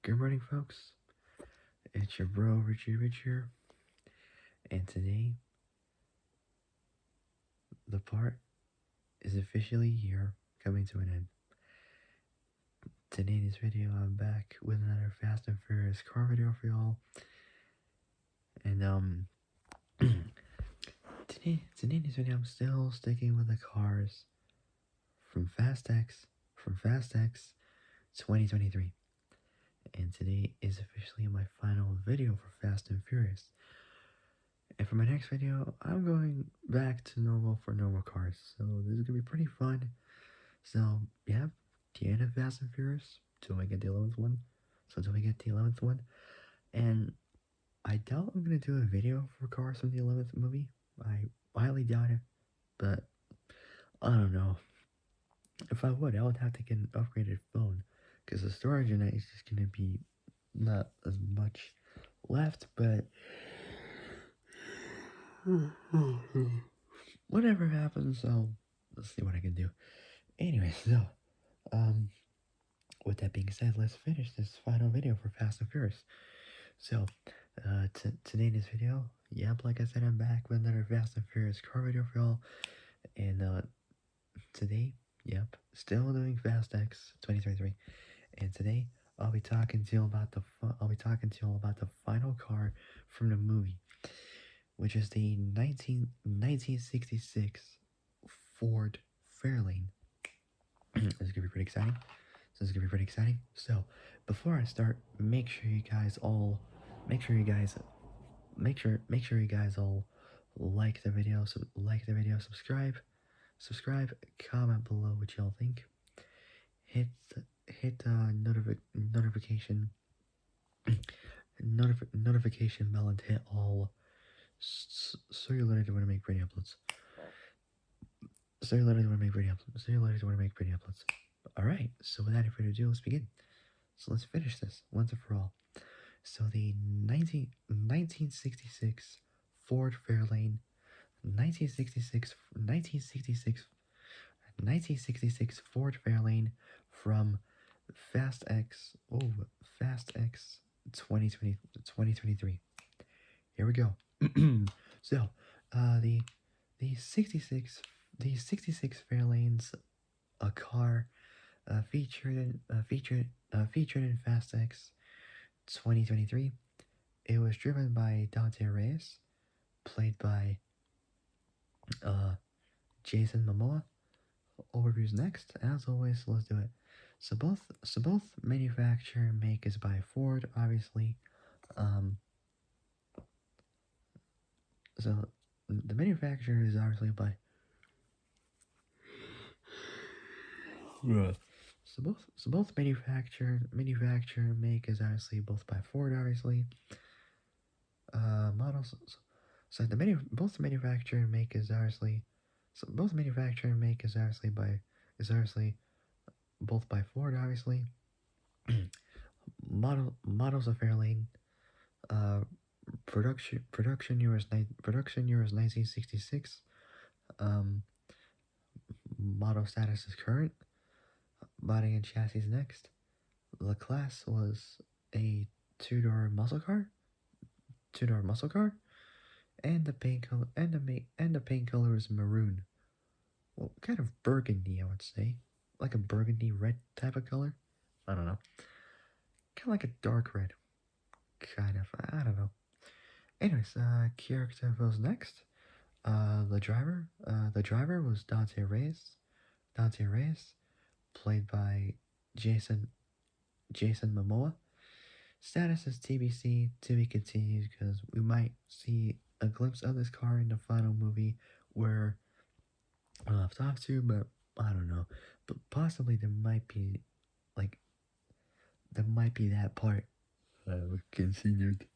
Good morning, folks. It's your bro, Richie Rich here. And today, the part is officially here, coming to an end. Today in this video, I'm back with another Fast and Furious car video for y'all. And, today in this video, I'm still sticking with the cars from Fast X 2023. And today is officially my final video for Fast and Furious. And for my next video, I'm going back to normal for normal cars. So this is gonna be pretty fun. So yeah, the end of Fast and Furious. Till I get the 11th one. And I doubt I'm gonna do a video for cars from the 11th movie. I highly doubt it. But I don't know. If I would have to get an upgraded phone, because the storage in it is just gonna be not as much left. But whatever happens, let's see what I can do. Anyway, so with that being said, let's finish this final video for Fast and Furious. So, today in this video, yep, like I said, I'm back with another Fast and Furious car video for y'all. And today, yep, still doing Fast X 2023. And today, I'll be talking to you about the final car from the movie, which is the 1966 Ford Fairlane. This is gonna be pretty exciting. So, before I start, make sure you guys all like the video, subscribe, comment below what y'all think. Hit notification bell and hit all, so you're alerted when I make video uploads. Alright, so without any further ado, let's begin. So let's finish this once and for all. So the 1966 Ford Fairlane, 1966 Ford Fairlane from Fast X 2023. Here we go. So, the 66 Fairlane's a car featured in Fast X 2023. It was driven by Dante Reyes, played by Jason Momoa. Overviews next. As always, let's do it. So both manufacture and make is by Ford, obviously. So the manufacturer is obviously by. So both manufacture and make is obviously both by Ford, obviously. Models. So both manufacture and make is obviously. So both manufacture and make is obviously both by Ford, obviously. Models of Fairlane. Production year is 1966. Model status is current. Body and chassis next. The class was a two-door muscle car, and the paint color is maroon. Well, kind of burgundy, I would say, like a burgundy red type of color. I don't know, kind of like a dark red, kind of. I don't know. Anyways, character was next. The driver was Dante Reyes, played by Jason Momoa. Status is TBC, to be continued, because we might see a glimpse of this car in the final movie where I'll have to talk to, but I don't know. But possibly there might be that part continued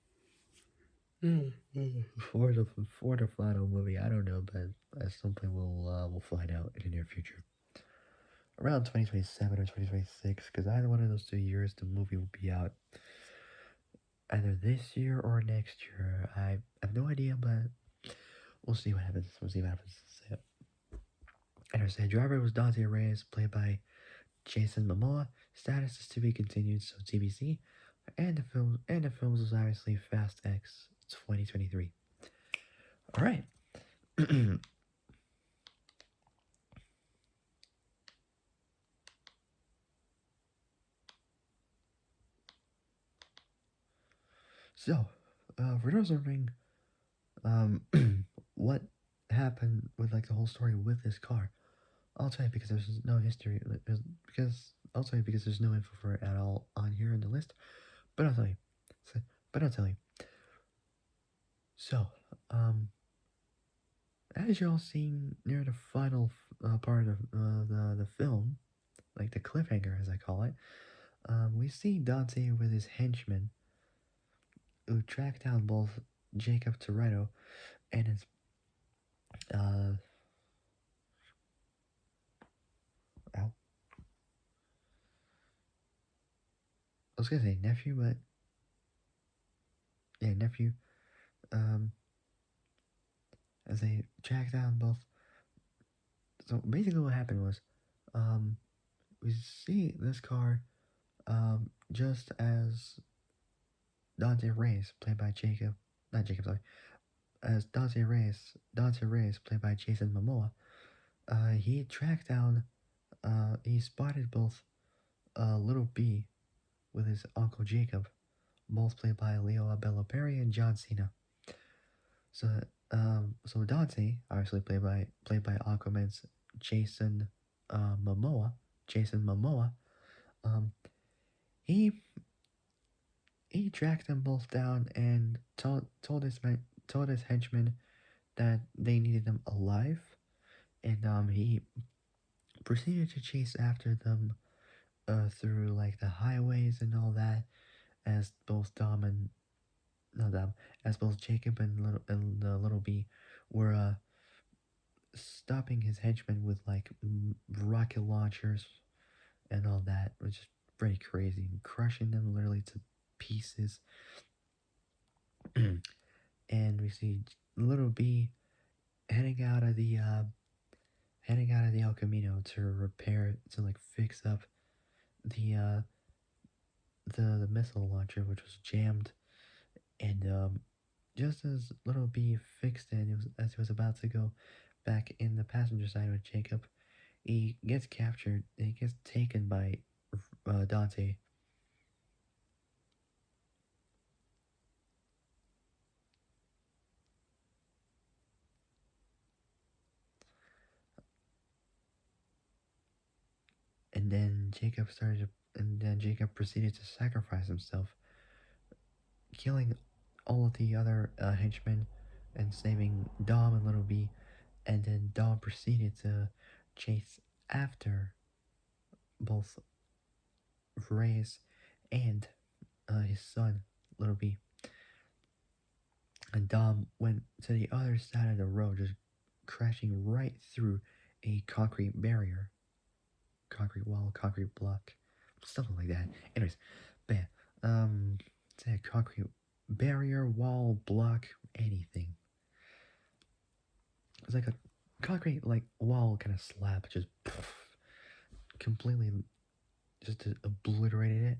for the final movie. I don't know, but that's something we'll find out in the near future. Around 2027 or 2026, because either one of those 2 years the movie will be out. Either this year or next year. I have no idea, but we'll see what happens. So, and our said driver was Dante Reyes, played by Jason Momoa. Status is to be continued, so TBC. and the films was obviously Fast X 2023. All right. So, for those wondering, um, what happened with like the whole story with this car, I'll tell you because there's no history. Because I'll tell you because there's no info for it at all on here in the list. But I'll tell you. So, but I'll tell you. So, as y'all seen near the final part of the film, like the cliffhanger as I call it, we see Dante with his henchmen who track down both Jacob Toretto and his uh ow, I was gonna say nephew, but yeah, nephew. Um, as they track down both. So basically, what happened was, um, we see this car, just as Dante Reyes, played by Jacob, not Jacob, sorry, as Dante Reyes, played by Jason Momoa. He tracked down, he spotted both, Little B with his uncle Jacob, both played by Leo Abello Perry and John Cena. So, so Dante, obviously played by Aquaman's Jason, Momoa, Jason Momoa. Um, he he tracked them both down and told his henchmen that they needed them alive, and he proceeded to chase after them through like the highways and all that, as both Dom and not Dom, as both Jacob and Little B were stopping his henchmen with like rocket launchers and all that, which is pretty crazy, and crushing them literally to pieces. And we see Little B heading out of the El Camino to like fix up the the missile launcher, which was jammed. And just as Little B fixed it, as he was about to go back in the passenger side with Jacob, he gets captured. He gets taken by Dante. And then Jacob proceeded to sacrifice himself, killing all of the other henchmen and saving Dom and Little B. And then Dom proceeded to chase after both Reyes and his son, Little B. And Dom went to the other side of the road, just crashing right through a concrete barrier, concrete wall, concrete block, something like that. Anyways, but yeah, say a concrete barrier, wall, block, anything. It's like a concrete like wall kind of slab, just completely just obliterated it,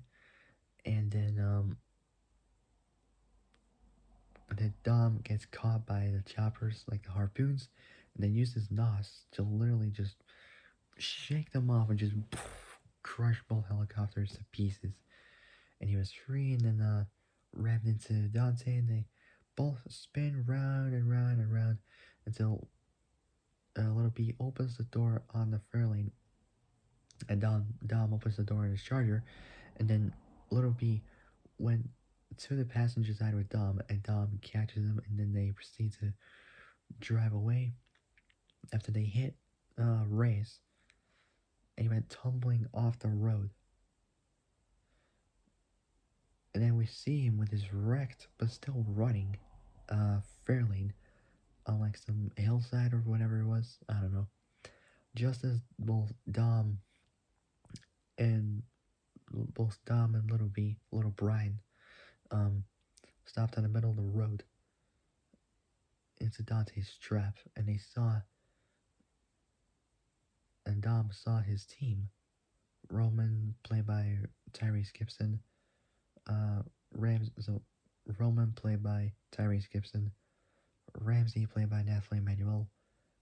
and then Dom gets caught by the choppers, like the harpoons, and then uses Nos to literally just shake them off and just crush both helicopters to pieces. And he was free, and then rammed into Dante, and they both spin round and round and round until Little B opens the door on the Fairlane, and Dom opens the door in his charger, and then Little B went to the passenger side with Dom, and Dom catches him, and then they proceed to drive away after they hit Reyes, and he went tumbling off the road. And then we see him with his wrecked but still running Fairlane on like some hillside or whatever it was. I don't know. Just as and both Dom and Little Brian, um, stopped in the middle of the road into Dante's trap, and Dom saw his team. Roman, played by Tyrese Gibson, Rams. So Roman played by Tyrese Gibson, Ramsey played by Nathalie Emmanuel,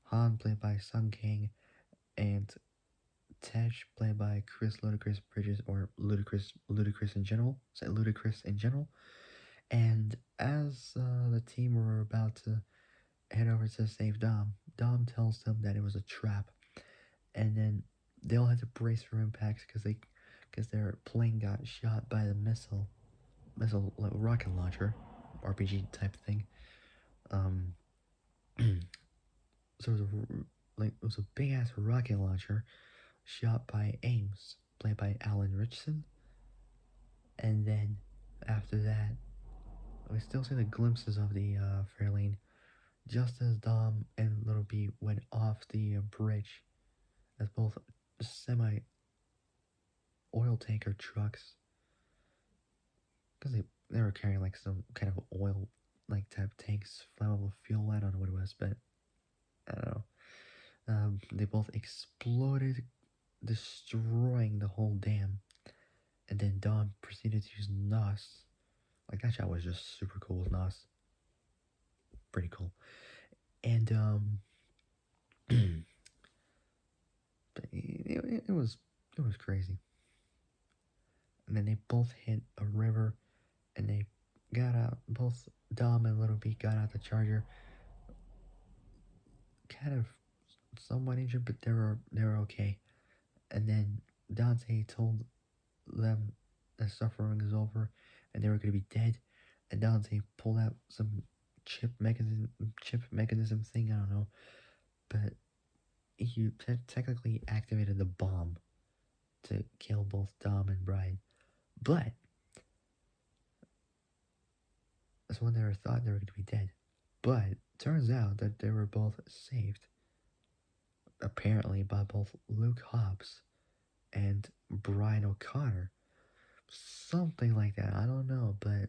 Han played by Sung Kang, and Tesh played by Chris Ludacris Bridges, or Ludacris in general. Say Ludacris in general. And as the team were about to head over to save Dom, Dom tells them that it was a trap, and then they all had to brace for impacts because their plane got shot by the missile like rocket launcher, RPG type thing. Um, so it was it was a big ass rocket launcher shot by Ames, played by Alan Richardson, and then after that, we still see the glimpses of the Fairlane just as Dom and Little B went off the bridge as both semi oil tanker trucks, because they were carrying like some kind of oil like type tanks, flammable fuel. I don't know what it was, but I don't know. They both exploded, destroying the whole dam. And then Dom proceeded to use NOS. Like that shot was just super cool with NOS. Pretty cool. And but it was crazy. And then they both hit a river, and they got out. Both Dom and Little B got out the charger, kind of somewhat injured, but they were okay. And then Dante told them that suffering is over, and they were going to be dead. And Dante pulled out some chip mechanism thing. I don't know, but he technically activated the bomb to kill both Dom and Brian. But that's when they were thought they were going to be dead. But turns out that they were both saved, apparently by both Luke Hobbs and Brian O'Connor. Something like that. I don't know, but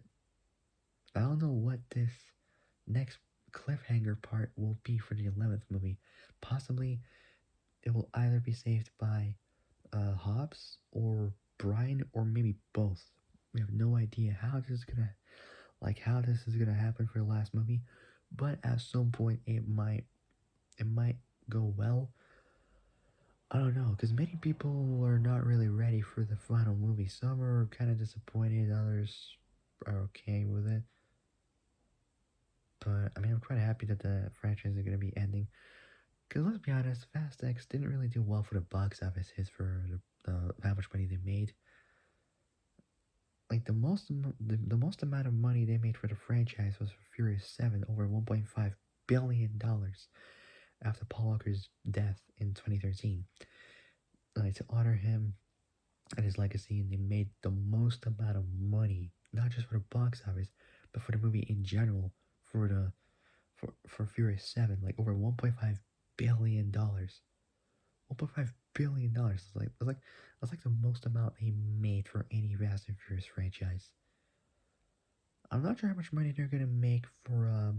I don't know what this next cliffhanger part will be for the 11th movie. Possibly it will either be saved by Hobbs or Brian, or maybe both. We have no idea how this is gonna happen for the last movie, but at some point it might go well. I don't know, because many people are not really ready for the final movie. Some are kind of disappointed, others are okay with it. But I mean, I'm quite happy that the franchise is gonna be ending. Because let's be honest, Fast X didn't really do well for the box office hits for how much money they made. Like the most amount of money they made for the franchise was for Furious 7, over $1.5 billion after Paul Walker's death in 2013. Like to honor him and his legacy, and they made the most amount of money, not just for the box office, but for the movie in general, for the for Furious 7, like over $1.5 billion. $1.5 billion. That's like the most amount they made for any Fast and Furious franchise. I'm not sure how much money they're gonna make for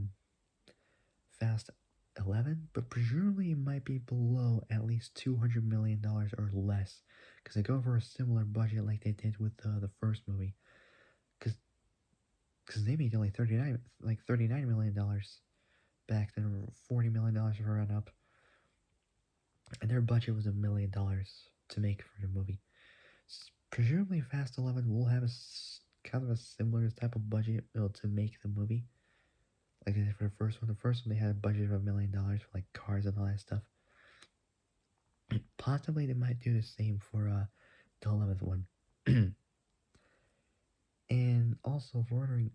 Fast 11, but presumably it might be below at least $200 million or less, because they go for a similar budget like they did with the first movie, because they made only $39 million back then, or $40 million for Run Up, and their budget was $1 million to make for the movie. Presumably, Fast 11 will have kind of a similar type of budget to make the movie, like they did for the first one. The first one they had a budget of $1 million for like cars and all that stuff. Possibly they might do the same for the 11th one. And also, for wondering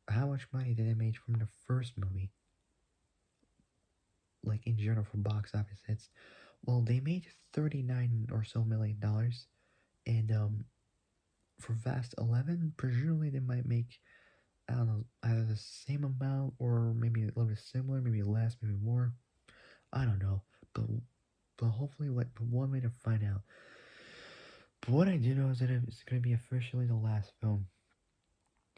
how much money did they make from the first movie, like in general for box office hits. Well, they made $39 or so million, and for Fast 11, presumably they might make, I don't know, either the same amount or maybe a little bit similar, maybe less, maybe more. I don't know, but hopefully, but one way to find out. But what I do know is that it's going to be officially the last film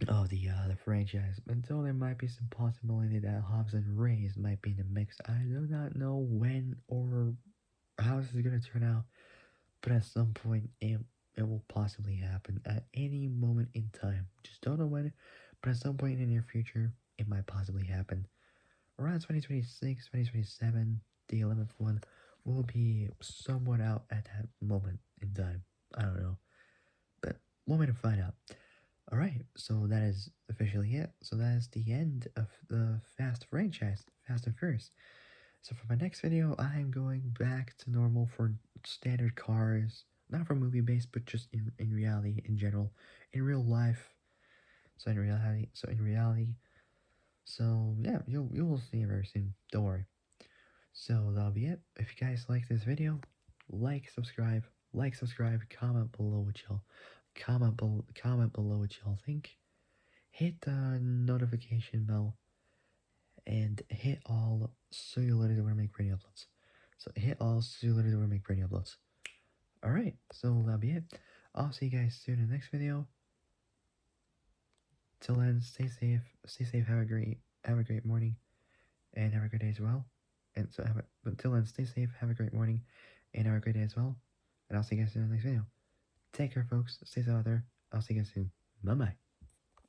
of the franchise. Until there might be some possibility that Hobbs and Reyes might be in the mix. I do not know when or how this is going to turn out, but at some point it will possibly happen at any moment in Don't know when, but at some point in the near future, it might possibly happen. Around 2026, 2027, the 11th one will be somewhat out at that moment in time. I don't know, but one way to find out. Alright, so that is officially it. So that is the end of the Fast franchise, Fast and Furious. So for my next video, I'm going back to normal for standard cars. Not for movie based, but just in reality, in general. In real life. So yeah, you will see it very soon. Don't worry. So that'll be it. If you guys like this video, subscribe, comment below what y'all comment below what y'all think. Hit the notification bell and hit all so you'll literally when I make brand new uploads. So hit all so you literally when I make brand new uploads. Alright, so that'll be it. I'll see you guys soon in the next video. Till then, stay safe, have a great morning, and have a good day as well. And so until then, stay safe, have a great morning, and have a great day as well. And I'll see you guys soon in the next video. Take care, folks. Stay safe out there. I'll see you guys soon. Bye bye.